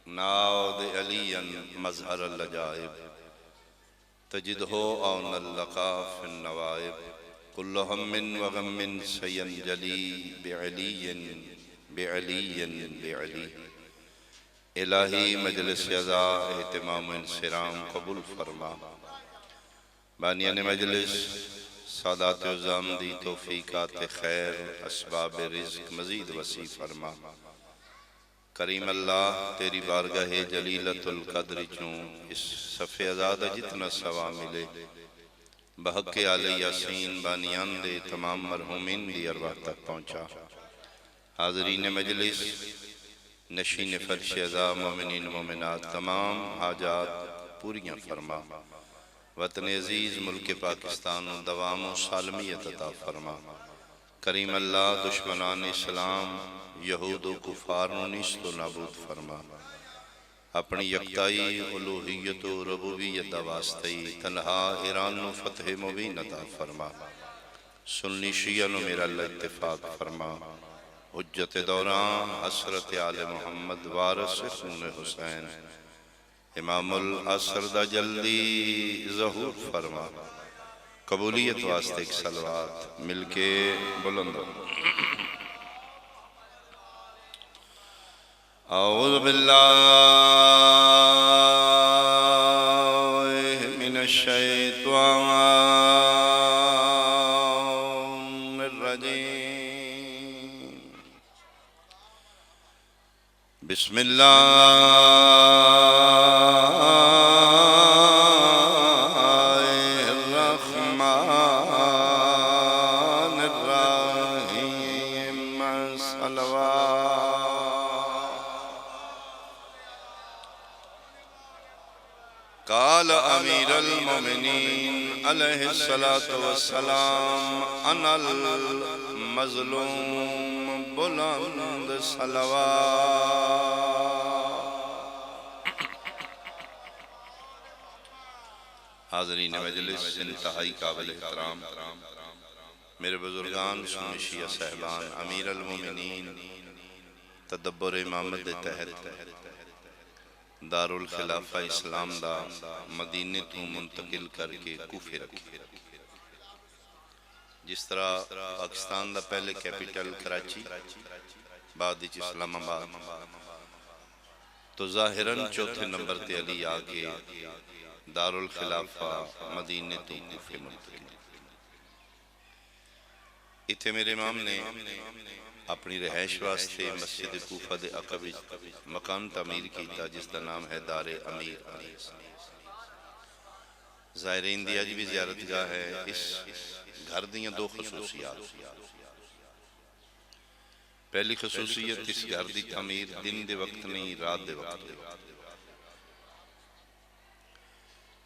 ناود علی مظہر العجائب تجدہ اون اللقا فی النوائب کل ہم وغم سینجلی بعلی بعلی الہی مجلس عزا اہتمام انصرام قبول فرما بانیان مجلس سادات عظام دی توفیقات خیر اسباب رزق مزید وسیع فرما کریم اللہ تیری بارگاہ جلیلت القدر چون اس صفحہ ازادہ جتنا سوا ملے بحق آل یاسین بانیان دے تمام مرحومین دی ارواح تک پہنچا حاضرین مجلس نشین فرش ازا مومنین مومنات تمام حاجات پوریاں فرما وطن عزیز ملک پاکستان دوام و سالمیت عطا فرما کریم اللہ دشمنان اسلام یہود و کفار نیست و نابود فرما اپنی یکتائی الوہیت و ربوبیت واسطی تنہا ایران و فتح مبین عطا فرما سنی شیعہ نو میرا اللہ اتفاق فرما حجت دوران حسرت آل محمد وارث خون حسین امام العصر دا جلدی ظہور فرما قبولیت واسطے ایک صلوات مل کے بلند اعوذ باللہ من الشیطان الرجیم بسم اللہ قال امیر المومنین علیہ السلام انا المظلوم بلند صلوات حاضرین مجلس انتہائی قابل احترام میرے بزرگان سنی شیعہ صاحبان امیر المومنین تدبر امامت دے تحت دار الخلافہ اسلام دا مدینے تو منتقل کر کے کوفے رکھے جس طرح پاکستان دا پہلے کیپیٹل کراچی بعد اسلام آباد تو ظاہراً چوتھے نمبر تے علی آگے دار الخلافہ مدینے تو کوفے منتقل اتھے میرے امام نے اپنی رہائش واسطے مسجد کوفہ دے عقب مکان تعمیر کیتا جس کا نام ہے دار امیر زائرین دی اج بھی زیارت گاہ ہے اس گھر دیاں دو خصوصیات پہلی خصوصیت اس گھر دی تعمیر دن دے وقت نہیں رات دے وقت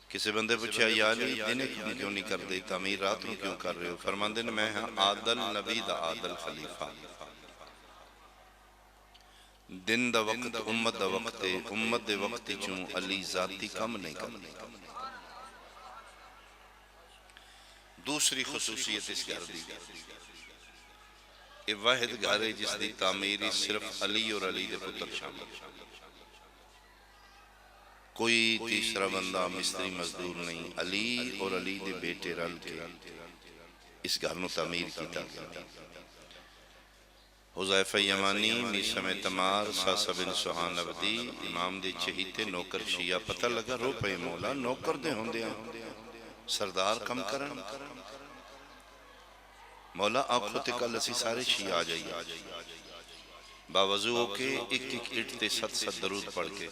کسی بندے پوچھا یا علی دن کیوں نہیں کر دے تعمیر رات میں کیوں کر رہے ہو فرماندے نے میں ہاں عادل نبی دا عادل خلیفہ دن دا وقت امت دا وقت امت دے وقت چون علی ذاتی کم نہیں کرنے دوسری خصوصیت اس گھر دی یہ واحد گھر ہے جس دی تعمیری صرف علی اور علی دے پتر شامل کوئی تیسرا بندہ مستری مزدور نہیں علی اور علی دے بیٹے رل کے اس گھر نو تعمیر کیتا گیا حضیفہ یمانی میسم تمار ساسا بن سہان عبدی امام دے چہیتے نوکر شیعہ پتہ لگا رو پہ مولا نوکر دے ہوں دے سردار کم کرن مولا آنکھوں تے کل اسی سارے شیعہ آ جائیے باوضو ہو کے ایک ایک اٹھتے ست درود پڑھ کے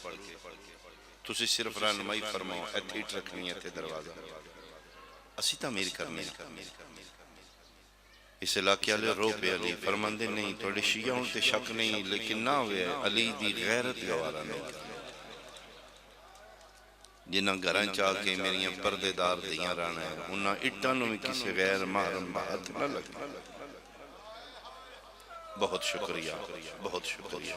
تسی صرف رہنمائی فرماؤ ایتھی اٹھ رکھنی ہے تے دروازہ اسی تعمیر کرنی ہے اس علاقے علی رو پہ علی فرماندے نہیں توڑے شیعہ ہوتے شک نہیں لیکن نہ ہوئے علی دی غیرت گوارا نہیں جنہاں گھران چاہ کے میریاں پردے دار دیاں رانا ہے انہاں اٹھانوں میں کسی غیر محرم بہت نہ لگا بہت شکریہ بہت شکریہ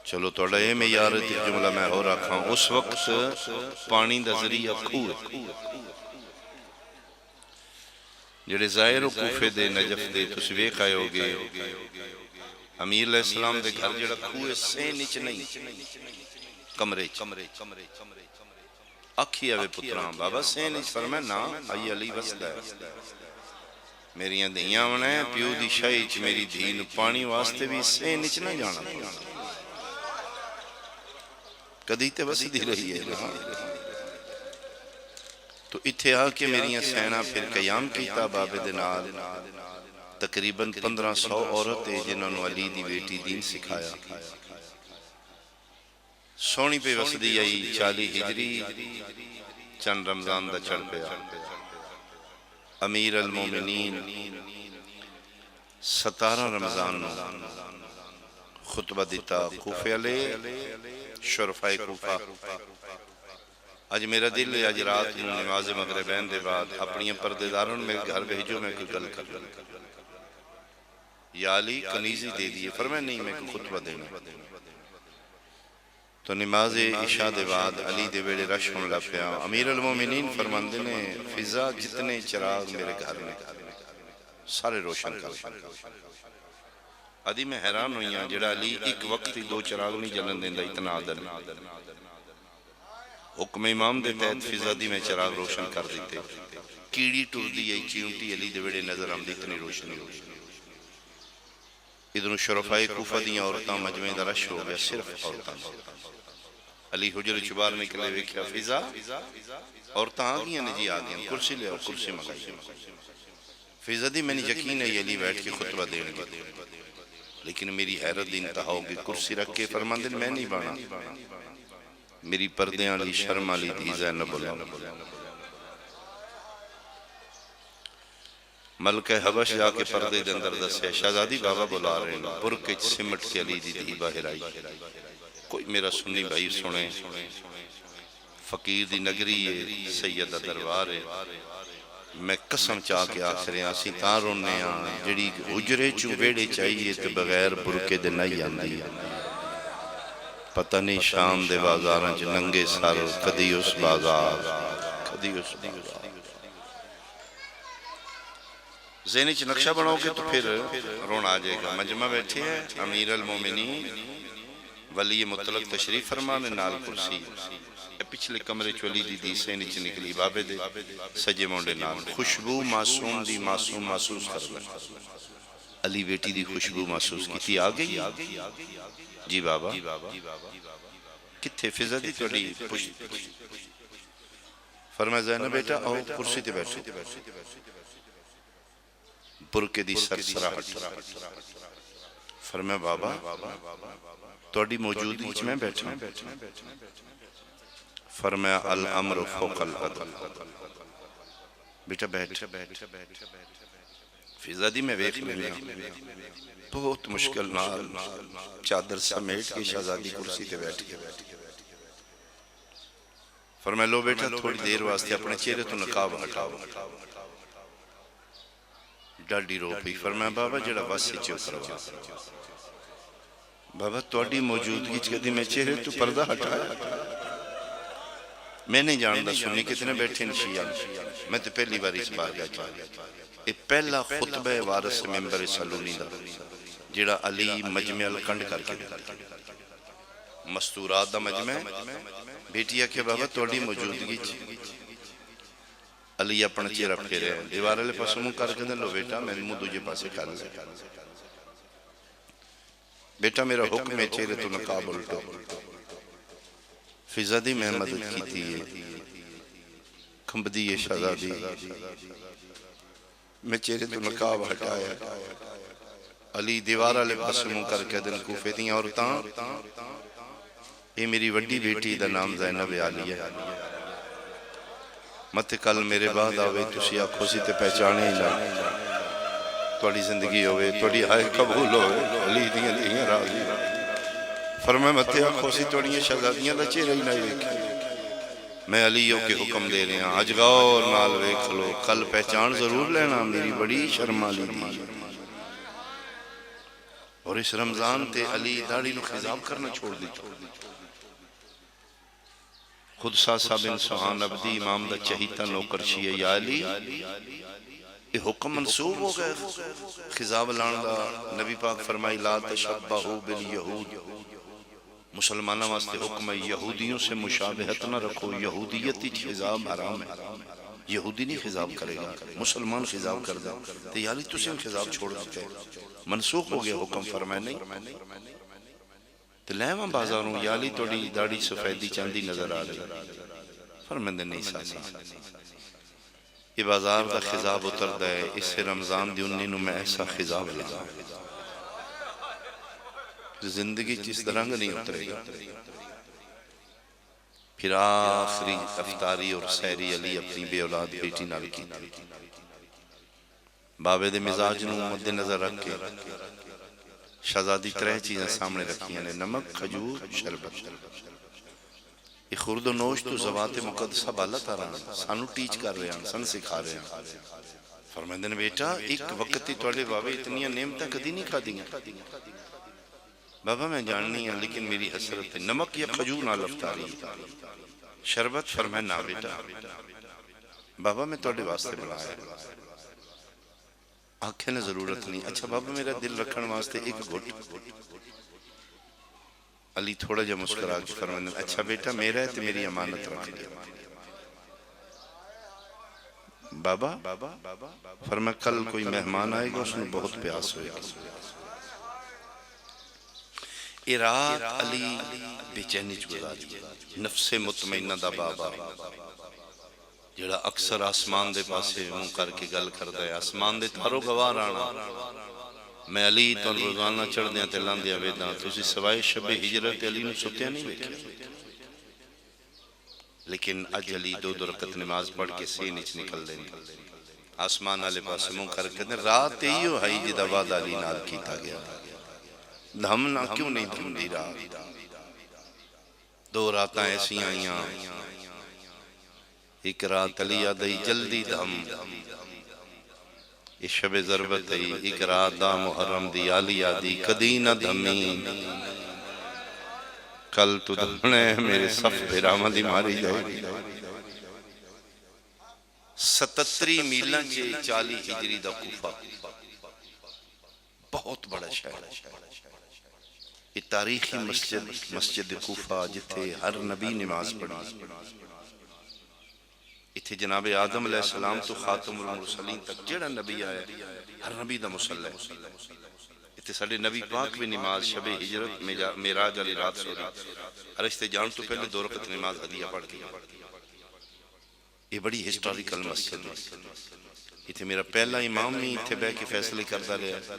چلو توڑا یہ میں یارت جملہ میں ہو رکھا ہوں اس وقت پانی دا ذریعہ کھوئے جڑے ظاہر و کوفے دے نجف دے تسویق آئے ہوگے امیر علیہ السلام دے گھر جڑا کھوئے سے نیچ نہیں کمرے اکھی آوے پتران بابا سے نیچ فرمائے نا آئی علی وسدہ ہے میریاں دیاں ونے پیو دی شاہی چ میری دین پانی واسطے بھی سے نیچ نہ جانا کدی تے بس دی رہی ہے نا تو اتھے آ کے میریاں سینہ پھر قیام کیتا بابے دنال تقریباً 1500 عورتیں جنہوں نے علی دی بیٹی دین سکھایا سونی پہ وسدی آئی 40 ہجری چند رمضان دا چڑھ پیا امیر المومنین 17 رمضان نو خطبہ دیتا کوفے علیہ شرفائے کوفہ آج میرا دل ہے آج رات نماز مغربین دے بعد اپنی پردیداروں میں گھر بھیجو میں کوئی گل کر لوں یا علی کنیزی دے دیئے فرمائے نہیں میں کوئی خطبہ دینا تو نماز عشاء دے بعد علی دے بیڑے رش ہونے لگ پیا امیر المومنین فرماندے نے فضا جتنے چراغ میرے گھر میں سارے روشن کر ادھی میں حیران ہوئی ہاں جڑا علی ایک وقت ہی 2 چراغ نہیں جلن دیندہ اتنا عدل حکم امام دے تحت فضا دی میں چراغ روشن کر دیتے کیڑی ٹور دی ہے چیونٹی علی دے بیڑے نظر آمدی اتنی روشنی ادھر شرفائے کوفہ دیاں عورتاں مجمع دا رش ہو گیا صرف عورتاں علی حجر چبار نکلے ویکھیا فضا عورتاں آ گیا نے جی آ گیا کرسی لے اور کرسی مگائی فضا دی میں نے یقین ہے علی بیٹھ کے خطبہ دیں گے لیکن میری حیرت دی انتہا ہوگی کرسی رکھ کے فرماندن میں نہیں بانا میری پردیاں لی شرم لی دی زینب اللہ ملکہ حبش جا کے پردے دے اندر دسے شہزادی بابا بلا رہے ہیں برکچ سمٹ کے علی دی دی باہر آئی کوئی میرا سنی بھائی سنے فقیر دی نگری ہے سیدہ دربار ہے میں قسم چاہ کے آخر ہیں آسی تاں رونے آن جڑی حجرے چوں بیڑے چاہیے تو بغیر برکے دے نہیں آندی پتہ نہیں شام دے بازاراں جو ننگے سر کدی اس بازار کدی اس بازار ذہنی چ نقشہ بناؤ گے تو پھر رون آ جائے گا مجمع بیٹھے ہیں امیر المومنین ولی مطلق تشریف فرمانے نال کرسی پچھلے کمرے چولی دی دی سینی چ نکلی بابے دے سجے مونڈے نال خوشبو معصوم دی معصوم محسوس کر لیں علی بیٹی دی خوشبو محسوس کی تھی آگئی جی بابا کتھے فضا دی توڑی پشت فرمایا زینب بیٹا آؤ کرسی تے بیٹھو برکے دی سرسراہٹ فرمایا بابا توڑی موجودی چ میں بیٹھا فرمایا الامر فوق العدل بیٹا بیٹھ فضا دی میں ویکھ لینا بہت مشکل نال چادر سمیٹ کے شہزادی کرسی تے بیٹھ کے فرمایا لو بیٹا تھوڑی دیر واسطے اپنے چہرے تو نقاب ہٹاؤ ڈاڈی رو پئی فرمایا بابا جڑا واسے چو کروا بابا توڑی موجودگی چکدی میں چہرے تو پردہ ہٹایا میں نہیں جاندہ سنی کتنے بیٹھے نشیان میں تو پہلی بار اس بار گیا چاہتا یہ پہلا خطبہ وارث ممبر سلونی دا جڑا علی مجمع الکنڈ کر کے مستورات دا مجمع بیٹیا کہ بابا توڑی موجودگی علی اپنا چہرہ پھیرے ہیں دیوار علی پاس منہ کر کے لو بیٹا میں منہ دوجے پاسے کر لے بیٹا میرا حکم ہے چہرے تو نقاب الٹو فضا دی میں مدد کی تھی کھمبدی شہزادی میں چہرے تو نقاب ہٹایا علی دیوار علی پاس منہ کر کے دن کوفے دیں عورتاں یہ میری وڈی بیٹی دا نام زینب علی ہے مت کل میرے بعد آوے تسی آنکھوں سی تے پہچانے ہی نہ توڑی زندگی ہوئے توڑی ہائے قبول ہوئے علی دیاں دیاں راضی فرمائے مت آنکھوں سی توڑی شہزادیاں دا چہرہ ہی نہ دیکھیں میں علیوں کے حکم دے رہے ہیں آج غور نال ویکھ لو کل پہچان ضرور لینا میری بڑی شرما لی دی اور اس رمضان تے علی داڑھی نو خضاب کرنا چھوڑ دی خود ساسا بن سہان عبدی امام دا چہیتا نوکر شیئے یا علی یہ حکم منسوخ ہو گئے خضاب لان دا نبی پاک فرمائی لا تشبہو بالیہود مسلمانہ واسطے حکم ہے یہودیوں سے مشابہت نہ رکھو یہودیت ہی خضاب حرام ہے یہودی نہیں خضاب کرے گا مسلمان خضاب کر دے تو یالی تسی خضاب چھوڑ دیتے منسوخ ہو گیا حکم فرمائے نہیں تو لیوان بازاروں یالی توڑی داڑی سفیدی چاندی نظر آ رہی فرمندے نہیں ساسی یہ بازار دا خضاب اتر دے اس سے رمضان دی انہوں میں ایسا خضاب لگا زندگی جس طرح نہیں اترے گا پھر آخری افطاری اور سیری علی اپنی بے اولاد بیٹی نال کی بابے دے مزاج نو مد نظر رکھ کے شہزادی ترہ چیزیں سامنے رکھی ہیں نمک کھجور شربت یہ خورد و نوش تو زوات مقدسہ بالا تارا سانو ٹیچ کر رہے ہیں سن سکھا رہے ہیں فرمائندے نے بیٹا ایک وقت ہی توڑے بابے اتنی نعمتیں کدی نہیں کھا دیں بابا میں جاننی ہوں لیکن میری حسرت ہے نمک یا کھجور نہ لفتاری شربت فرمائے نہ بیٹا بابا میں توڑے واسطے بلایا آنکھیں نے ضرورت نہیں اچھا بابا میرا دل رکھن واسطے ایک گھٹ علی تھوڑا جا مسکرا کے فرمائے اچھا بیٹا میرا ہے تو میری امانت رکھ لیا بابا فرمائے کل کوئی مہمان آئے گا اس نے بہت پیاس ہوئے گا یہ رات علی بے چینی گزاری نفس مطمئنہ دا بابا جڑا اکثر آسمان دے پاسے منہ کر کے گل کر دے آسمان دے تارو گوار آنا میں علی تو روزانہ چڑھ دیا تے لان دیا ویداں تو اسی سوائے شب ہجرت علی نے ستیا نہیں بیٹھے لیکن اج علی دو رکعت نماز پڑھ کے سے نیچ نکل دیں آسمان والے پاسے منہ کر کے دیں رات ایو ہائی جدا وعدہ علی نال کیتا گیا دھمنا کیوں نہیں دھم دی رات دو راتاں ایسی آئیاں ایک رات علی آدھائی جلدی دھم یہ شب ضربت ہے ایک رات دا محرم دی آلی آدھی کدی نہ دھمی کل تو دھمنے میرے صف بھیرامہ دی ماری جائے 77 میلہ چے 40 ہجری دا کوفہ بہت بڑا شہر یہ تاریخی مسجد کوفہ جتھے ہر نبی نماز پڑھی اتھے جناب آدم علیہ السلام تو خاتم المرسلین تک جڑا نبی آیا ہر نبی دا مسلح اتھے ساڑھے نبی پاک بھی نماز شب ہجرت میراج علی رات سو عرشتے جان تو پہلے 2 رکعت نماز ہدیہ پڑھ کے یہ بڑی ہسٹوریکل مسجد ہے اتھے میرا پہلا امام نہیں اتھے بے کے فیصلے کردہ رہا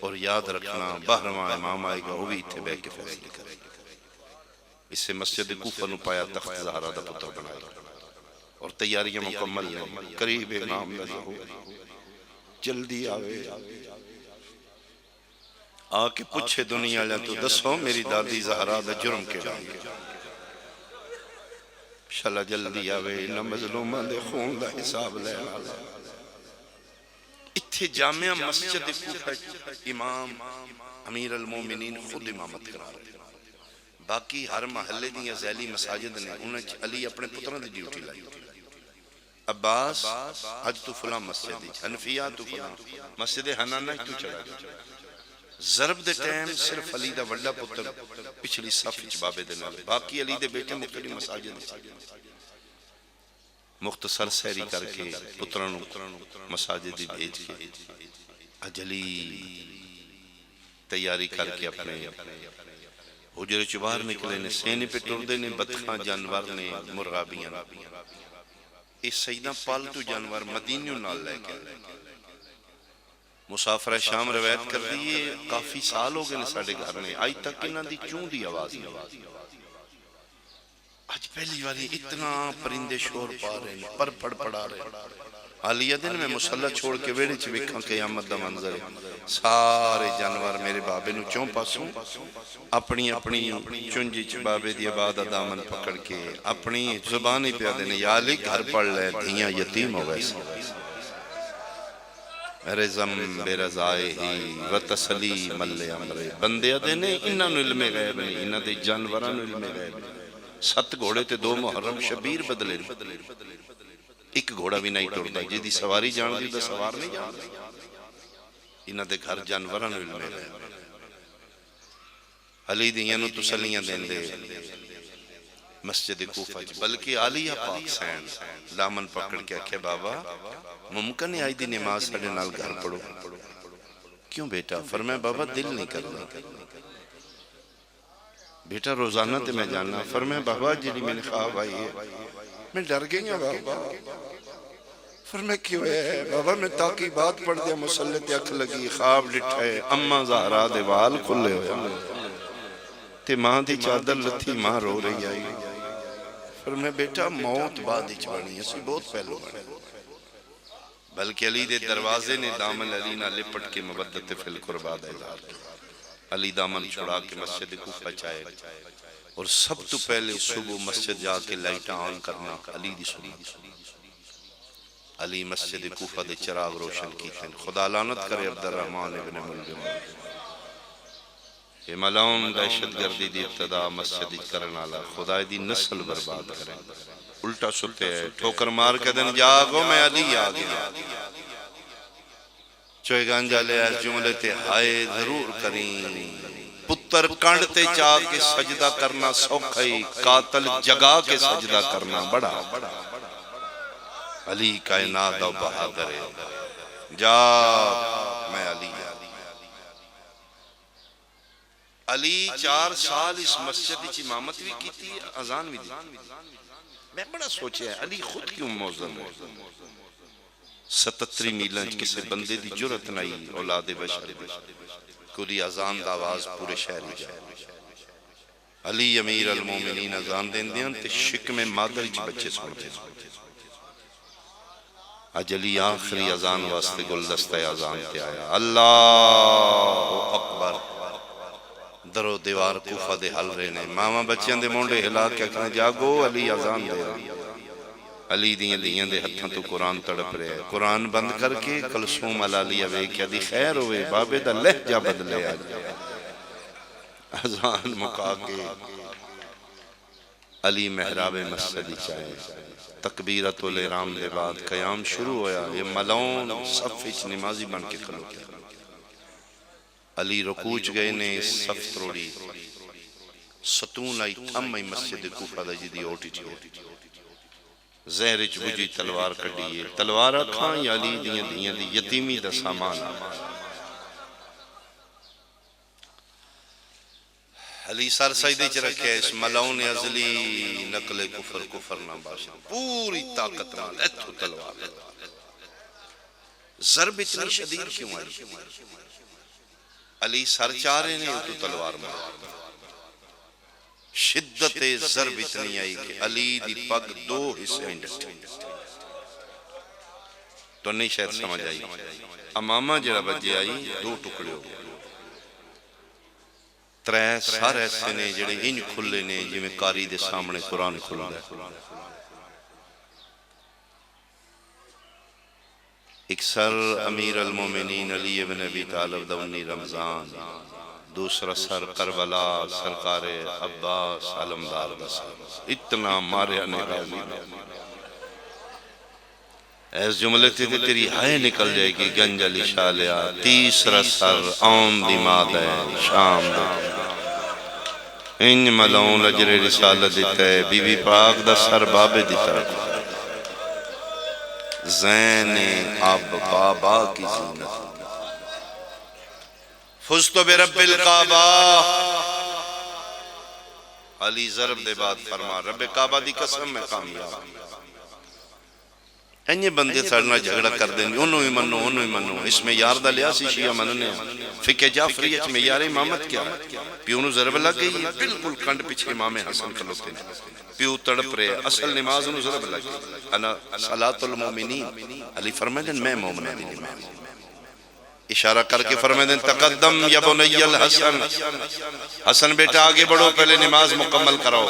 اور یاد رکھنا 12واں امام آئے گا وہ بھی اتھے بے کے فیصلے کرے گا اس سے مسجد کوفہ نو پایا تخت زہرا دا پتر بنائے گا اور تیاریاں مکمل ہیں قریب امام نظر ہو جلدی آوے آکے پوچھے دنیا لیں تو دسو میری دادی زہرا دا جرم کے ڈانگے شلہ جلدی آوے انہا مظلومہ دے خون دا حساب لے آلہ اتھے جامعہ مسجد کوفہ امام امیر المومنین خود امامت کرا رہے باقی ہر محلے دیا ذیلی مساجد نے انہیں علی اپنے پتروں دی ڈیوٹی لائی عباس حج تو فلاں مسجد دی حنفیہ تو فلاں مسجد حنانہ تو چڑھا گیا ضرب دے ٹائم صرف علی دا وڈا پتر پچھلی صف بابے دے نال باقی علی دے بیٹے مختلف مساجد مختصر سیری کر کے پترانوں مساجد دی بھیج کے اجلی تیاری کر کے اپنے حجر چبار نکلے نے سینے پہ ٹردے نے بدخاں جانور نے مرغابیاں اس سیدہ پالتو جانور مدینیوں نال لے کے مسافر شام روایت کر دیئے کافی سال ہو گئے ساڑھے گھر میں آئی تک انہاں دی چون دی آواز نہیں آج پہلی والی اتنا پرندے شور پا رہے ہیں پر پڑ پڑا رہے ہیں عالیہ دن میں مسلح چھوڑ کے ویڑے چوکھاں قیامت دا منظر ہے سارے جانور میرے بابے نو چون پاسوں اپنی چنجی بابے دی بادہ دامن پکڑ کے اپنی زبانی پہ دینے یا علی گھر پڑھ لے دھیاں یتیم ہو ویسے رزم بے رضائے ہی و تسلیم اللہ امرے بندے دینے انہاں نو علم غیب نہیں انہاں دے جانوران نو علم غیب نہیں 7 گھوڑے تے 2 محرم شبیر بدلے ایک گھوڑا بھی نہیں ٹرتا جی دی سواری جان دی دا سوار نہیں جان دی انہاں دے گھر جانوراں نوں علم ہے علی دیاں نوں تسلیاں دیندے مسجد کوفہ بلکہ علی پاک سین دامن پکڑ کے کہ بابا ممکن ہے آج دی نماز ساڈے نال گھر پڑھو کیوں بیٹا فرمایا بابا دل نہیں کرنا بیٹا روزانہ تے میں جاننا فرمایا بابا جڑی میں نے خواب آئی ہے میں ڈر گئی ہوں بابا فرمایا کیوں ہے بابا میں تاکی بات پڑھ دیا مسلط اکھ لگی خواب ڈٹھائے اماں زہرا دے وال کھلے ہوئے تے ماں دی چادر لتھی ماں رو رہی آئی فرمایا بیٹا موت بعد اچ بنی اسی بہت پہلو بنی بلکہ علی دے دروازے نے دامن علی نہ لپٹ کے مبدت فی القرباد اظہار کیا علی دامن چھڑا کے مسجد کوفہ چائے اور سب تو پہلے صبح مسجد جا کے لائٹاں آن کرنا علی دی سنت علی مسجد کوفہ دے چراغ روشن کی تھے خدا لعنت کرے عبدالرحمن ابن ملجم یہ ملعون دہشت گردی دی ابتدا مسجد کرنا لا خدا دی نسل برباد کرے الٹا ستے ہیں ٹھوکر مار کے دن جاگو میں علی آگیا چوئے گانجا لے اس جملے تے ہائے ضرور کریں پتر کانڈتے چاہ کے سجدہ کرنا سوکھائی قاتل جگا کے سجدہ کرنا بڑا علی کائنات و بہادر جا میں علی علی 4 سال اس مسجد کی امامت بھی کی تھی اذان بھی دی میں بڑا سوچیا ہے علی خود کیوں موزن ہے 77 میلنج کسے بندے دی جرت نہیں اولاد بشر کوئی اذان دا آواز پورے شہر میں جائے علی امیر المومنین اذان دین دیاں تے شک میں مادر جی بچے سنتے آج علی آخری اذان واسطے گلدستہ اذان تے آیا اللہ اکبر درو دیوار کوفہ دے حل رہنے ماما بچیاں دے مونڈے ہلا کے کہنے جاگو علی اذان دے علی دیاں دے ہتھاں تو قرآن تڑپ رہے قرآن بند کر کے کلثوم علالیہ وے کیا دی خیر ہوئے بابے دا لہجہ بدلے آج اذان مکا کے علی محراب مسجد چاہے تکبیرت الاحرام دے بعد قیام شروع ہویا یہ ملعون صف اچ نمازی بن کے کھلوتے علی رکوچ گئے نے صف تروڑی ستون آئی تھم آئی مسجد کوفہ دا جدی اوٹی چھوٹی زہرچ بجی تلوار کڑیے تلوار اکھاں یا علی دیاں دی یتیمی دا سامان علی سر سجدے چ رکھے اس ملعون ازلی نقل کفر نہ باشا پوری طاقت نال ایتھو تلوار ضرب اتنی شدید کیوں آئی علی سر چارے نے تو تلوار مار شدت ضرب اتنی آئی کہ علی دی پگ 2 حصے ڈٹے تو نہیں شاید سمجھ آئی امامہ جڑا بجے آئی 2 ٹکڑے ہو 3 سار ایسے نے جڑے انج کھلے نے جی میں کاری دے سامنے قرآن کھلا ایک سر امیر المومنین علی ابن ابی طالب دونی رمضان دوسرا سر کربلا سرکار عباس علمدار بسر اتنا مارے آنے غازی ایس جملے تھے تیری ہائے نکل جائے گی گنج علی شالیا تیسرا سر آن دی مادہ شام دے ان ملعون اجر رسالت دیتا ہے بی بی پاک دا سر بابے دیتا ہے زین اب بابا کی زینت فزتو برب القعبہ علی ضرب دے بعد فرما رب کعبہ دی قسم میں کامیاب اینیہ بندے سڑنا جھگڑا کر دیں انہوں ہی منو اس میں یار دا لیاسی شیعہ مننے فقہ جعفریت میں یار امامت کیا پیونو ضرب لگ گئی بالکل کنڈ پیچھے امام حسن کھلوتے ہیں پیو تڑپ رہے اصل نماز انہوں ضرب لگ گئی انا صلاة المومنین علی فرمائے دن میں مومنین اشارہ کر کے فرمائے دن تقدم یا بنی الحسن حسن بیٹا آگے بڑھو پہلے نماز مکمل کرو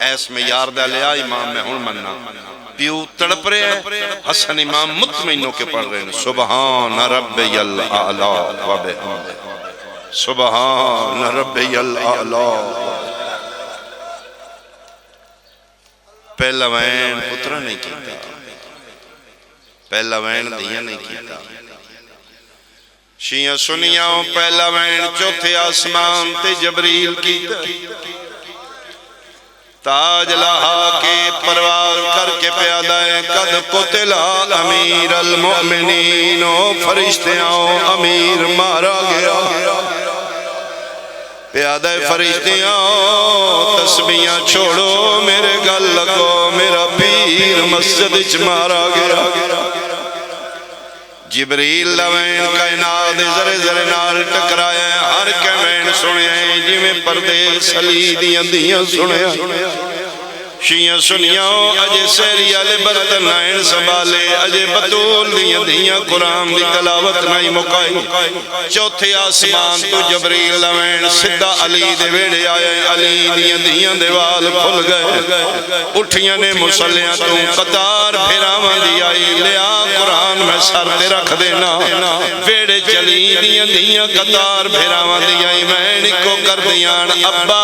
ایس میں یار دا لیا امام میں ہن مننا پیو تڑپ رہے ہیں حسن امام مطمئنوں کے پڑھ رہے ہیں سبحان ربی الاعلی و بحمد سبحان ربی الاعلی پہلا وین پترہ نہیں کیتا پہلا وین دیاں نہیں کیتا شیعہ سنیاں پہلا وین چوتھے آسمان تے جبریل کیتا تاج لہا کے پرواز کر کے پیادہ ہے قد قتلا امیر المؤمنین فرشتیاں امیر مارا گیا پیادہ فرشتیاں تسبیحاں چھوڑو میرے گل لگو میرا پیر مسجد وچ مارا گیا جبریل لوین کائنات ذرے ذرے نال ٹکرایا ہر کمین سنیا جی میں پردے سلی دیاں دیاں سنیا شیعہ سنیاں اجے سہری والے برتن نائن سنبھالے اجے بطول دیاں دیاں قرآن دی تلاوت نہیں مکائی چوتھے آسمان تو جبریل لوین سدھا علی دے ویڑے آئے علی دیاں دیاں دیوال کھل گئے اٹھیاں نے مسلیاں تو قطار پھراواں دی آئی لیا قرآن میں سر تے رکھ دینا ویڑے چلی دیاں دیاں قطار پھراواں دی آئی میں نکو کر دیاں ابا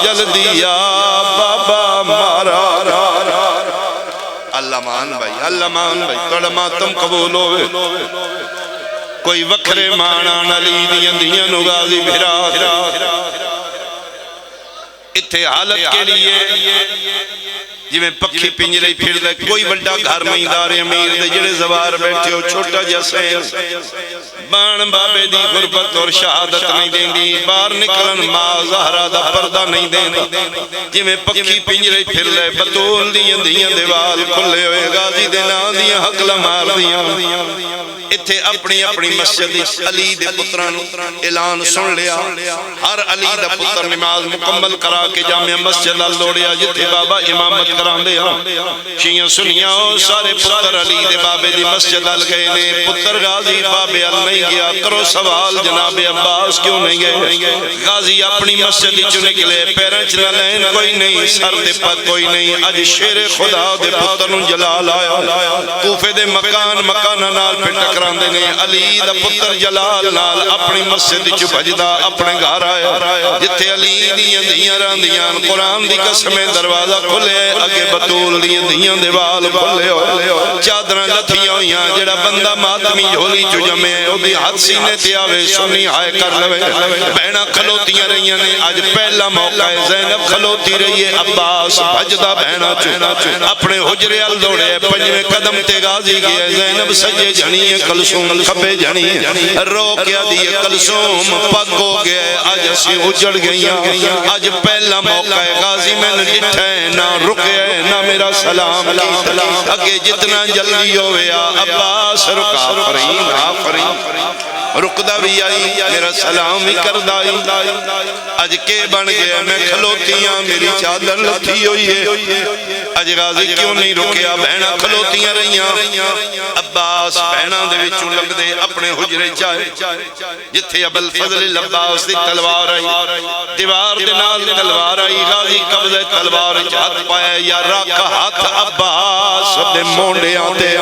جلدیا بابا مارا اللہ مان بھائی توڑا ماتم قبول ہوئے کوئی وکھرے مانا نلی دیاں دیاں نگازی بھرا اتھے حالت کے لیے جی میں پکھی پنجرے پھر دے کوئی بڑا گھر نہیں دار امیر دے جڑے زوار بیٹھے ہو چھوٹا جسین بان بابے دی غربت اور شہادت نہیں دیں دی بار نکلن ماں زہرہ دا پردہ نہیں دیں دی جی میں پکھی پنجرے پھر دے بطول دیاں دیاں دیوال کھلے ہوئے غازی دینا دیاں حقل مار دیاں اتھے اپنی اپنی مسجد علی دے پتران اعلان سن لیا ہر علی دا پتر نماز مکمل کرا کے جامعہ مسجد دوڑیا جتھے بابا امامت کران دے شیعہ سنیاں سارے پتر علی دے بابے دی مسجد ال گئے نے پتر غازی بابے ال نہیں گیا کرو سوال جناب عباس کیوں نہیں گئے غازی اپنی مسجد چ نکلے پیرنچ نہ لین کوئی نہیں سر دے پر کوئی نہیں اج شیر خدا دے پتر نوں جلال آیا کوفے دے مکان نال پھٹ نے علی دا پتر جلال نال اپنی مسجد چ بھجدا اپنے گھر آیا جتھے علی دیاں دیاں راندیاں قرآن دی قسمیں دروازہ کھلے اگے بطول دیاں دیاں دیوال کھلے ہوئے چادراں لتھیاں ہویاں جڑا بندہ ماتمی جھولی چ جمے او دی ہاتھ سینے تے آوے سنی ہائے کر لوے بہناں کھلوتیاں رہیاں نے اج پہلا موقع ہے زینب کھلوتی رہی ہے عباس بھجدا بہناں چ اپنے حجرے ال دوڑے پنجویں قدم تے غازی گئے زینب سجے جھنی کلثوم کھپے جانی رو کیا دیئے کلثوم پک ہو گئے آج اسی اجڑ گئیاں آج پہلا موقع ہے غازی میں نے ڈٹھے نہ رکے نہ میرا سلام اگے جتنا جلدی ہوئے عباس رکا فرین آفرین رکدہ بھی آئی میرا سلام ہی کردائی آج کے بن گئے میں کھلوتیاں میری چادر لتھی ہوئی ہے آج غازی کیوں نہیں رکیا بہنہ کھلوتیاں رہیاں عباس بہنہ دے وچوں لگ دے اپنے حجرے چاہے جتھے ابو الفضل عباس دی تلوار آئی دیوار دے نال تلوار آئی غازی قبضہ تلوار ہاتھ پایا یا رکھ ہاتھ عباس دے مونڈے آتے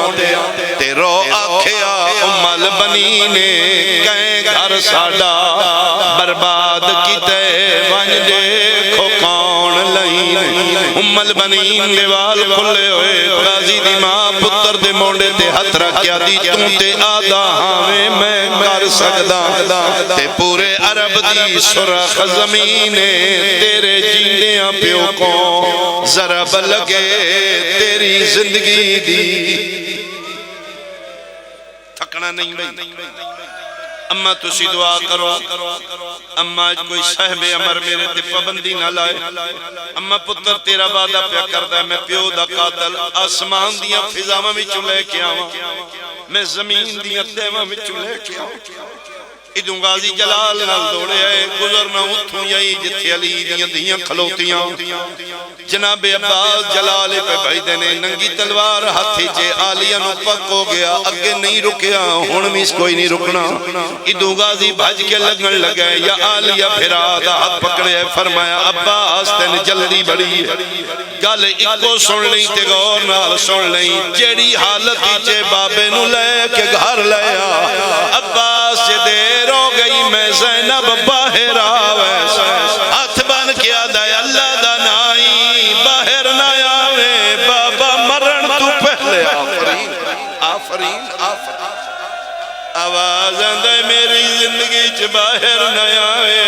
تے رو آکھیا امال بنی نے کہیں گھر ساڑا برباد کیتے ون دیکھو کون لائن امال بنین دیوال کھلے ہوئے غازی دی ماں پتر دے مونڈے تے ہتھ رکھیا دی تم تے آدھا ہمیں میں کر سکدا تے پورے عرب دی سرخ زمینے تیرے جیندیاں پیو کو ضرب لگے تیری زندگی دی تھکنا نہیں بھئی اماں تسی دعا کرو اماں کوئی صاحب امر میرے تے پابندی نہ لائے اماں پتر تیرا وعدہ پیا کردا ہے میں پیو دا قاتل آسمان دیاں فضاواں وچوں لے کے آواں میں زمین دیاں تہواں وچوں لے کے آواں ادوں غازی جلال نال دوڑے آئے گزرنا اتھوں یہی جتھے علی دیاں دیاں کھلوتیاں جناب عباس جلال پہ بھائی دینے ننگی تلوار ہاتھی چے آلیاں نو پک ہو گیا اگے نہیں رکیا ہون میں اس کوئی نہیں رکنا ادوں غازی بھج کے لگن لگے یا آلیہ پھرا دا ہاتھ پکڑے فرمایا عباس تین جلدی بڑی گل اکو سن لیں تے غور نال سن لیں جیڑی حالت چے بابے نو لے کے گھر لیا عباس جے دیر ہو گئی میں زینب باہر آوے ہاتھ بن کیا دے اللہ دا نائی باہر نہ آوے بابا زندگی چ باہر نہ آئے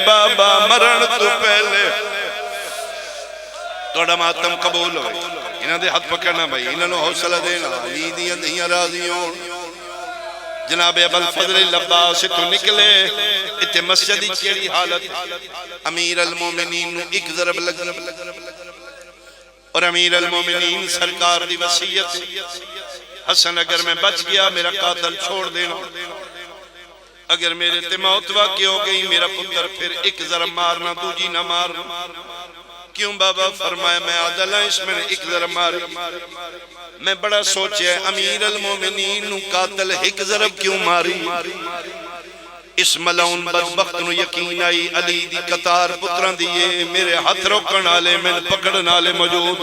بابا مرن تو پہلے توڑا ماتم قبول ہوئے انہاں دے ہاتھ پکڑنا بھائی انہاں نو حوصلہ دینا علی دیاں دیاں راضیوں جناب ابوالفضل العباس تو نکلے اتنے مسجدی کیڑی حالت امیر المومنین نو ایک ضرب لگا اور امیر المومنین سرکار دی وصیت حسن اگر میں بچ گیا میرا قاتل چھوڑ دینا اگر میرے تے موت واقع ہو گئی میرا پتر پھر ایک ضرب مارنا دوجی نہ مارنا کیوں بابا فرمایا میں عادل ہوں اس میں نے ایک ضرب ماری میں بڑا سوچیا امیر المومنین نو قاتل ایک ضرب کیوں ماری اس ملعون بدبخت نو یقین آئی علی دی قطار پتران دیئے میرے ہاتھ روکن آلے میں پکڑن آلے موجود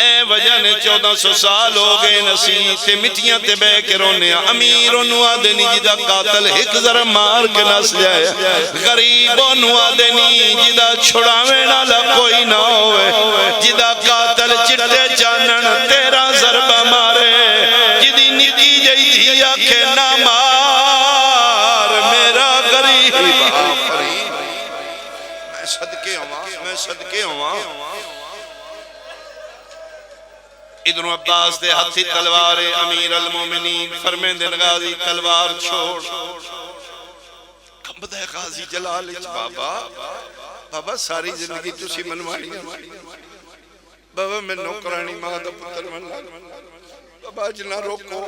اے وجہ نے 1400 سال ہو گئے نصیب تے مٹیاں تے بے کے رونے امیروں نو آدھنی جدہ قاتل ایک ذرا مار کے نس جائے غریبوں نو آدھنی جدہ چھڑاویں نالا کوئی نہ ہوئے جدہ قاتل چٹے چانن تیرا ضربہ مارے جدی نکی جئی تھی آکھے نہ مار میرا غریب آفرین میں صدقے ہوا ادھر عباس دے ہاتھی تلوار امیر المومنین فرمین دن غازی تلوار چھوڑ کمبدہ غازی جلال بابا ساری زندگی تسی منوانی بابا میں نوکرانی ماں دا پتر من بابا آج نہ روکو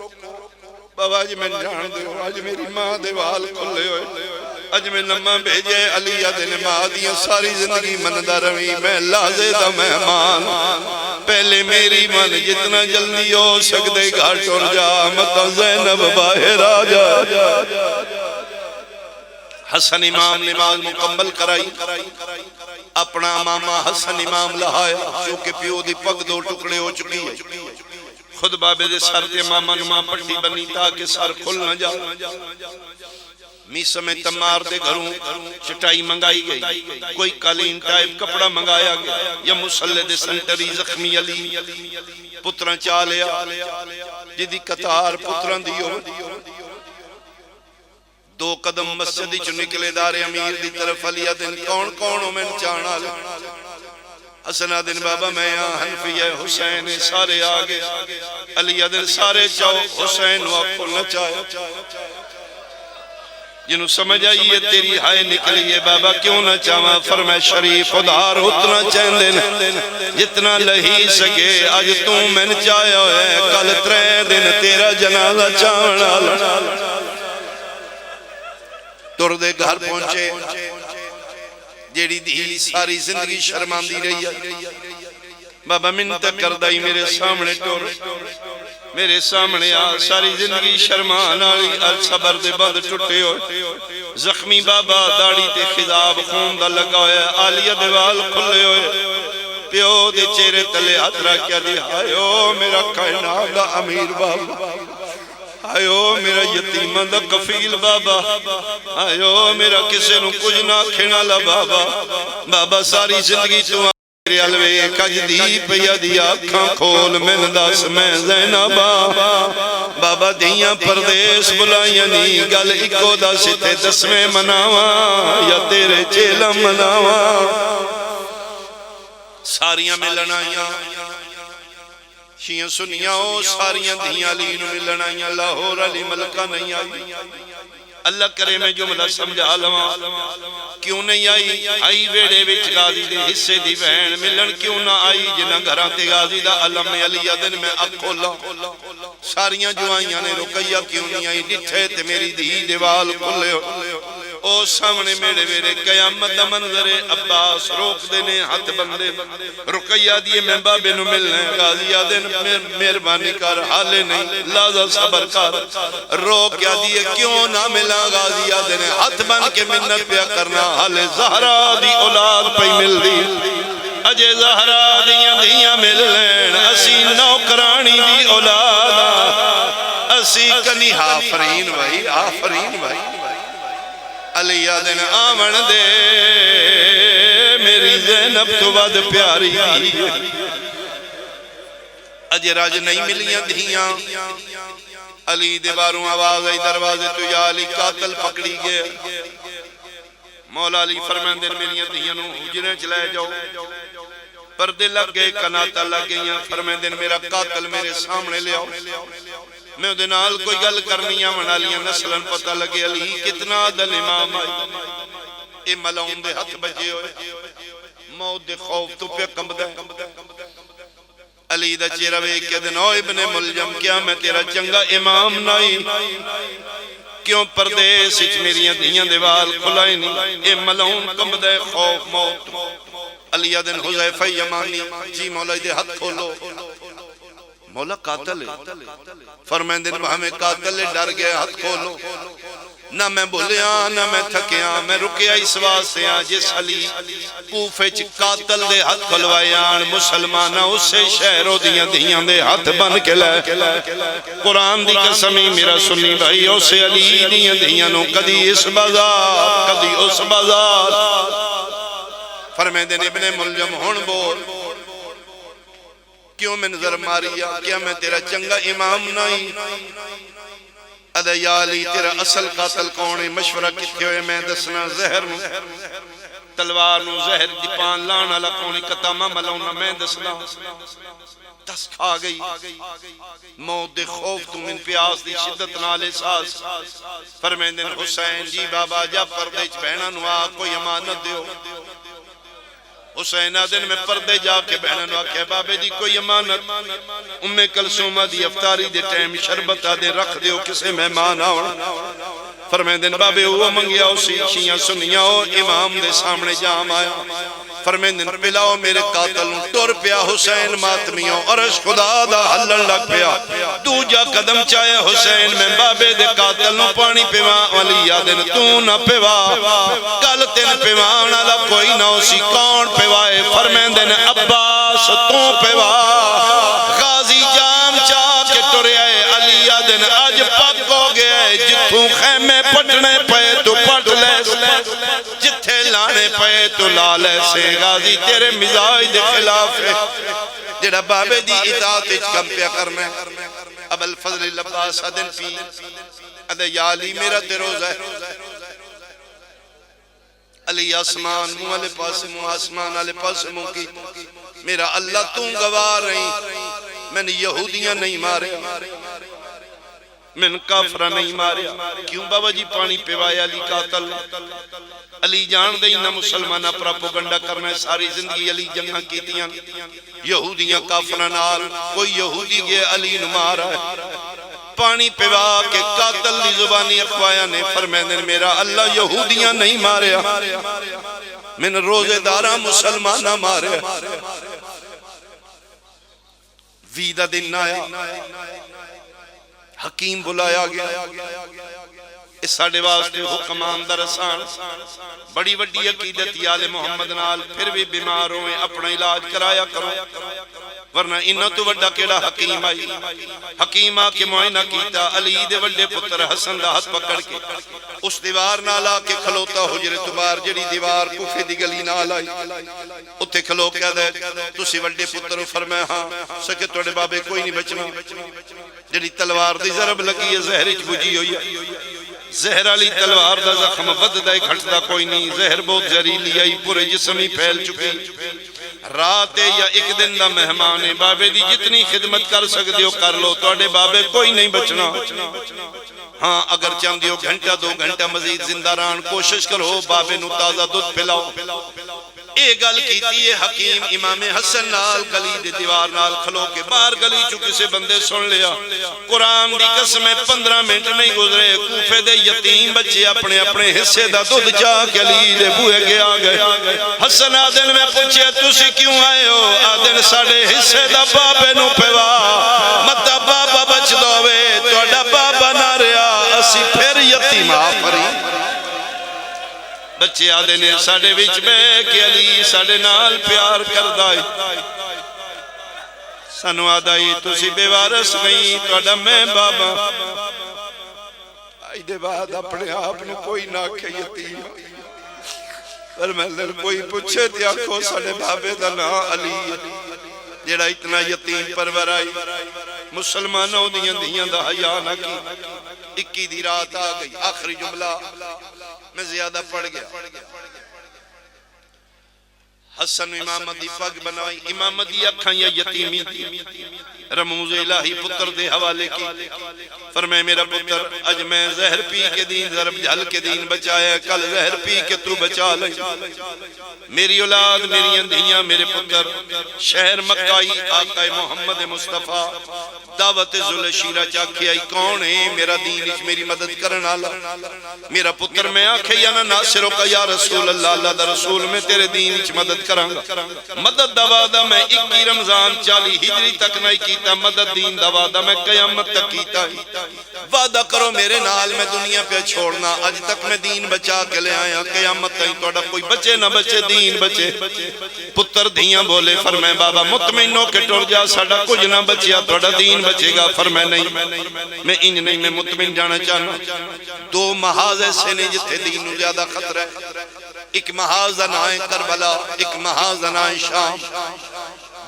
بابا آج میں جان دے آج میری ماں دے وال کھلے ہوئے آج میں نمہ بھیجے علیہ دن ماں دیا ساری زندگی مندہ روی میں لازے دا مہمان پہلے میری من جتنا جلدی ہو سکتے گھاٹ اور جا متا زینب باہر آجا حسن امام نماز مکمل کرائی اپنا ماما حسن امام لہایا چونکہ پیو دی پگ 2 ٹکڑے ہو چکی ہے خود بابے دے سر تے ماما نما پٹی بنی تاکہ سر کھل نہ جا میسہ میں تمار دے گھروں چٹائی منگائی گئی کوئی قالین ٹائپ کپڑا منگایا گیا یا مسلح دے سنٹری زخمی علی پتران چالیا جدی قطار پتران دیو 2 قدم مسجدی چو نکلے دار امیر دی طرف علیہ دن کون ہو میں چانا لے حسنہ دن بابا میں یہاں حنفیہ حسین سارے آگے علیہ دن سارے چاہو حسین واقع نہ چاہے جنہوں سمجھ آئیے تیری ہائے نکلیے بابا کیوں نہ چاہاں فرمائے شریف ادھار اتنا چین دن جتنا لہی سکے آج تم میں نے چاہیا ہے کل 3 دن تیرا جنازہ چاہنا تر دے گھر پہنچے جیڑی دی ساری زندگی شرمان دی رہی ہے بابا منت کردائی میرے سامنے ٹور میرے سامنے آ ساری زندگی شرمان آئی صبر دے بند ٹوٹے ہوئے زخمی بابا داڑی تے خضاب خون دا لگا ہوئے آلیہ دیوال کھلے ہوئے پیو دے چہرے تلے حضرہ کیا دی آئیو میرا کائنات دا امیر بابا آئیو میرا یتیمہ دا کفیل بابا آئیو میرا کسے نو کچھ نہ کھینا لا بابا ساری زندگی تو میرے علوے کج دی پیا دی آنکھاں کھول میں نداس میں زینبا بابا دیاں پردیس بلائیاں نی گل اکو دا ستے 10ویں مناواں یا تیرے چیلہ مناواں ساریاں ملنائیاں شیعہ سنیاں ہو ساریاں دھیاں لین ملنائیاں لاہور علی ملکہ نہیں آئی اللہ کرے میں جملہ سمجھا لواں کیوں نہیں آئی ویڑے وچ غازی دے حصے دی بہن ملن کیوں نہ آئی جنہ گھران تے غازی دا علم علیہ دن میں اکھولا ساریاں جو آئیاں نے رکیہ کیوں نہیں آئی ڈٹھے تے میری دی دیوال کھلے او سامنے میرے ویرے قیامت دا منظر عباس روک دینے ہاتھ بندے رکیہ دیئے میں بابے نو ملنے غازی آدن مہربانی کر حالے نہیں لازہ صبر کر روکیا دیئے کیوں نہ ملا غازی آدن ہاتھ بن کے منت پیا کرنا حالے زہرہ دی اولاد پہ مل دی اجے زہرہ دیاں مل لین اسی نوکرانی دی اولاد اسی کنی آفرین بھائی علیہ دن آمن دے میری زینب تو بعد پیاری اجے راج نہیں ملیاں دھیاں علی دے باروں آواز آئی دروازے تو، یا علی قاتل پکڑی گئے۔ مولا علی فرماندے میری دھیاں نوں حجرے چ لے جاؤ، پردے لگ گئے، کناتا لگ گئیاں، فرماندے میرا قاتل میرے سامنے لے آؤ، میں دے نال کوئی گل کرنی ہے۔ منا لیاں نسلن پتہ لگے علی کتنا عدل امام آئی، اے ملعون دے ہتھ بجے ہوئے، موت دے خوف تو پہ کمبدا ہے۔ علی دا چہرہ ویکھ کے دن، او ابن ملجم کیا میں تیرا چنگا امام نہیں؟ کیوں پردیس وچ میریاں دھیاں دے وال کھلائے نہیں؟ اے ملعون کمبدا ہے خوف موت۔ علی دن حذیفہ یمانی، جی مولا دے ہاتھ کھولو، مولا قاتل ہے، فرمائیں دن ہمیں قاتل ہے، ڈر گئے، ہاتھ کھولو۔ نہ میں بھولیا نہ میں تھکیا، میں رکیا اس واسطے ہاں جس علی کوفے چ قاتل دے ہاتھ کھلوائے آن مسلمانہ اسے شہروں دیاں دیاں دے ہاتھ بن کے لے۔ قرآن دی قسمی میرا سنی بھائی، اسے علی دیاں دیاں نو کدی اس بازار کدی اس بازار۔ فرمائیں دن ابن ملجم ہون بول، کیوں میں نظر ماریا؟ کیا میں تیرا چنگا امام نہیں؟ ادھا یا علی تیرا اصل قاتل کونے؟ مشورہ کتے ہوئے میں دسنا، زہر نو تلوار نو زہر دی پان لانا لکونی کتاما ملونا میں دسنا۔ دس کھا گئی، موت دے خوف تو من پیاس دی شدت نالے ساس۔ فرمائیں دن حسین جی بابا جا پردے چ بہنا نو آ کوئی امانت دیو۔ حسین آدن میں پردے جا کے بہنن واقع بابے دی کوئی امانت۔ ام کلثوم دی افطاری دے ٹائم شربت آدے رکھ دیو کسے مہمان آؤں۔ فرمائیں دن بابے وہ منگیا اسی شیعہ سنیا ہو، امام دے سامنے جام آیا۔ فرمائیں دن پلاؤ میرے قاتلوں، ٹور پیا حسین ماتمیوں، عرش خدا دا حلن لگ پیا۔ دو جا قدم چاہے حسین میں بابے دے قاتلوں پانی پیوا، علی آدن تو نہ پیوا، کل تین پیوانا لا کوئی نہ اسی کون پیوائے۔ فرمائیں دن عباس تو پیوا، غازی جام چاہ کے ٹورے آئے، علی آدن آج پک ہو گئے، جتوں خیمے پٹنے پہ تو پٹ لے، جتھے لانے پہ تو لالے سے، غازی تیرے مزاج دے خلاف ہے، جڑا بابے دی اطاعت کم پیا کرنا ہے۔ اب الفضل العباس ادن پی ادھا یا علی میرا تے روزہ ہے، علی آسمان مو والے پاس مو آسمان والے پاس مو کی، میرا اللہ توں گواہ رہی، میں نے یہودیاں نہیں مارے، من کافرہ نہیں ماریا۔ کیوں بابا جی پانی پیوائے علی قاتل؟ علی جان دے نہ مسلمانہ پراپوگنڈا کرنا ہے، ساری زندگی علی جنگاں کیتیاں، یہودیاں کافرہ نال، کوئی یہودی گئے علی نو مارا ہے۔ پانی پیوا کے قاتل دی زبانی اخوایا نے فرمائیں میرا اللہ یہودیاں نہیں ماریا، من روزے دارہ مسلمانہ ماریا۔ ویدہ دن آیا، حکیم بلایا گیا، اس ساڑھے واسطے حکم آمدہ رسان، بڑی وڈی عقیدت یال محمد نال، پھر بھی بیمار ہوئے اپنا علاج کرایا کرو، ورنہ انہوں تو وڈا کیڑا حکیم آئی۔ حکیم آکے معائنہ کیتا، علی دے وڈے پتر حسن دا ہاتھ پکڑ کے اس دیوار نال آکے کھلوتا حجرت بار، جڑی دیوار کوفے دی گلی نال آئی، اتھے کھلو کیا دے تسی وڈے پتر فرمائے ہاں سکے توڑے بابے کوئی نہیں بچنا، جڑی تلوار دی ضرب لگی ہے زہر اچ بجی ہوئی ہے، زہر علی تلوار دا زخم ود دا کھٹدا کوئی نہیں، زہر بہت زہریلی آئی پورے جسمی پھیل چکی، رات یا ایک دن دا مہمان بابے دی جتنی خدمت کر سکتے ہو کر لو، توڑے بابے کوئی نہیں بچنا۔ ہاں اگر چاہتے ہو گھنٹہ دو گھنٹہ مزید زندہ رہن کوشش کرو، بابے نو تازہ دودھ پلاؤ۔ اے گل کیتی ہے حکیم امام حسن نال گلی دے دیوار نال کھلو کے باہر گلی چکے سے بندے سن لیا، قرآن دی قسم 15 منٹ نہیں گزرے، کوفے دے یتیم بچے اپنے اپنے حصے دا دودھ چاہ کے علی دے بوئے کے آگئے۔ حسن آدن میں پوچھے تسی کیوں آئے ہو؟ آدن ساڑے حصے دا بابے نو پیوا، مطا بابا بچ دووے توڑا بابا نہ رہا، اسی پھر یتیم آفری۔ بچے آدھے نے ساڑھے وچ بے کہ علی ساڑھے نال پیار کردائی، سانو آدھائی تسی بے وارث نہیں توڑا میں بابا، آئی دے بعد اپنے آپ نے کوئی نہ کہ یتیم، پر میں لڑ کوئی پوچھے تیا کو ساڑھے بابے دا نا علی، جیڑا اتنا یتیم پرور آئی، مسلمانوں دیاں دیاں دا حیا نہ کی 21 دی رات آ گئی آخری جملہ میں زیادہ پڑھ گیا حسن امامت دی پگ بنائی امامت دی اکھاں یا یتیمی رموز الہی پتر دے حوالے کی فرمائے میرا پتر اج میں زہر پی کے دین ضرب جھل کے دین بچایا کل زہر پی کے تو بچا لیں میری اولاد میری اندھیاں میرے پتر شہر مکائی آقا محمد مصطفیٰ دعوت ذوالشیرہ چاکھے آئی کون ہے میرا دین اچ میری مدد کرنا اللہ میرا پتر میں آکھے یا ناصروں کا یا رسول اللہ اللہ دا رسول میں تیرے دین اچ مدد کرانگا مدد دا وعدہ میں 21 رمضان 40 ہجری تک نہیں کیتا مدد دین دا وعدہ میں قیامت تک کیتا وعدہ کرو میرے نال میں دنیا پہ چھوڑنا آج تک میں دین بچا کے لے آیا قیامت تک توڑا کوئی بچے نہ بچے دین بچے پتر دھیاں بولے فرمائے بابا مطمئنوں کے ٹور جا ساڑا کچھ نہ بچیا توڑا دین بچے گا فرمائے نہیں میں انج نہیں میں مطمئن جانا چاہنا 2 محاذ ایسے نہیں جتے دین نو زیادہ خطر ہے ایک محاذ نائیں کربلا ایک محاذ نائیں شام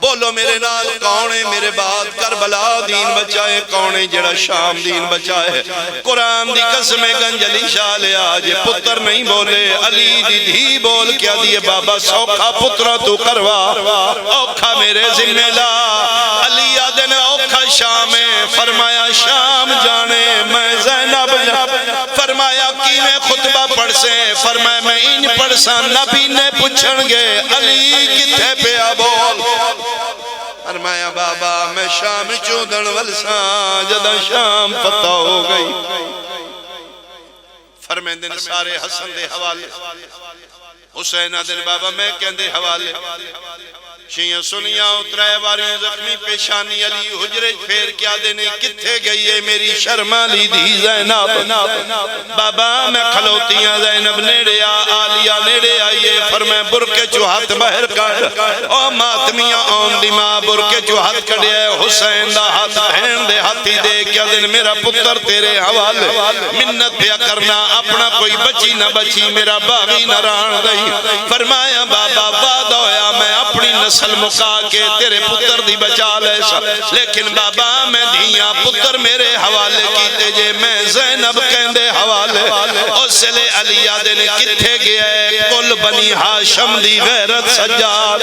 بولو میرے نال کون ہے میرے بعد کربلا دین بچائے کون ہے جڑا شام دین بچائے قرآن دی قسم گنج علی شاہ لے آج پتر نہیں بولے علی دی دھی بول کیا دیئے بابا سوکھا پترہ تو کروا اوکھا میرے ذمہ لا علی آدن اوکھا شام ہے فرمایا شام جانے میں زینب فرمایا کی میں خطبہ پڑھ سے فرمایا میں ان پڑھ سا نبی نے پوچھن گے علی کتھے پہ بول فرمایا بابا میں شام چودن والساں جدہ شام پتہ ہو گئی فرمائیں دن سارے حسن دے حوالے حسین دن بابا میں کہن دے حوالے شیعہ سنیا اترائے واری زخمی پیشانی علی حجرے پھیر کیا دینے کتھے گئی ہے میری شرمالی دی زینب بابا میں کھلوتیاں زینب نیڑے آلیہ نیڑے آئیے فرمائے برکے چوہت بہر کر او ماتمیاں آن دی ماں برکے چوہت کڑے حسین دا ہاتھ بہن دے ہاتھی دے کیا دن میرا پتر تیرے حوالے منت پیا کرنا اپنا کوئی بچی نہ بچی میرا باغی نہ ران دئی فرمایا بابا باد ہویا میں اپنی نسل مکا کے تیرے پتر دی بچا لے سا لیکن بابا میں دھیاں پتر میرے حوالے کیتے جے میں زینب کہندے حوالے اس لے علی آدھے نے کتھے گئے کل بنی ہاشم دی غیرت سجاد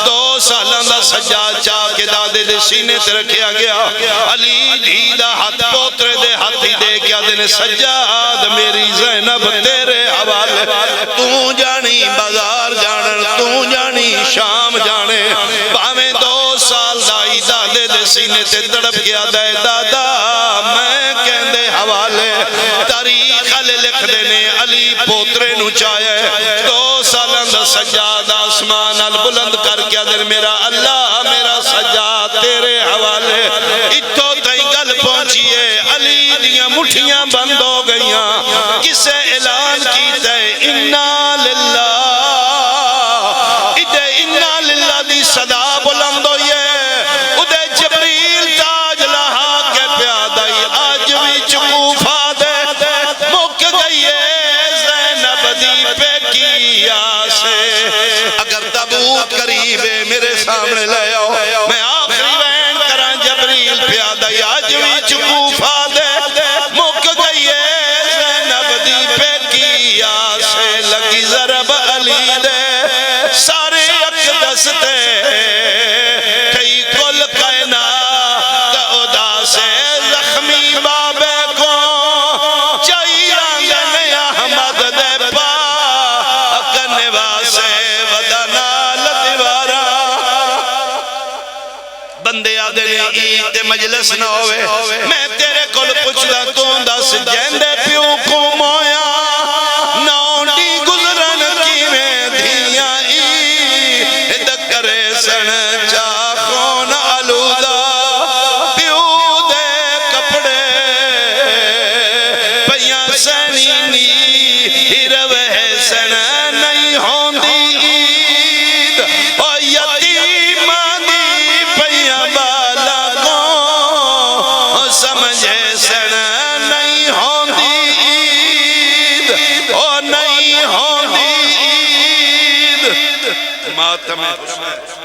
2 سالان دا سجاد چاہ کے دادے دے سینے تے رکھیا گیا علی دیدہ ہاتھ پوترے دے ہاتھی دے کیا دے سجاد میری زینب تیرے حوالے تو جانی بازار جانن تو جانی شام جانے باویں 2 سال دائی دادے دے سینے تے تڑپ گیا دے دادا میں کہندے حوالے تاریخ علی لکھ دینے علی پوترے نو چاہے 2 سالان دا سجاد آسمان البلند کر کیا دن میرا اللہ میرا سجاد تیرے حوالے اتھو تائیں گل پہنچیے علی دیاں مٹھیاں بند ہو گئیاں کسے اعلان کیتا ہے اِنَّا لِلَّهِ صدا بلند ہوئیے ادھے جبریل تاج لہا کے پیادائی آج بھی چکوفہ دے مک گئیے زینب دی پہ کیا سے اگر تبوت قریب ہے میرے سامنے لے آؤ میں آخری وین کران جبریل پیادائی آج بھی چکوفہ دے مک گئیے زینب دی پہ کیا سے لگی ضرب علی دے سارے اقدس دے کئی کل کائنا تعدا سے زخمی بابے کو چاہیے میں احمد دے پا اکنے واسے ودنا لدوارا بندے آدھے عید مجلس نہ ہوئے میں تیرے کل پچھلا تو دس جیندے پیوں کو مویا نونڈی گزرن کی میں دھیاں سن چاکون علودہ پیو دے کپڑے پیاں سنینی ہیروے سن نہیں ہوندی عید او یتیمان دی پیاں بالا کو سمجھے سن نہیں ہوندی عید او نہیں ہوندی عید ماتم حسین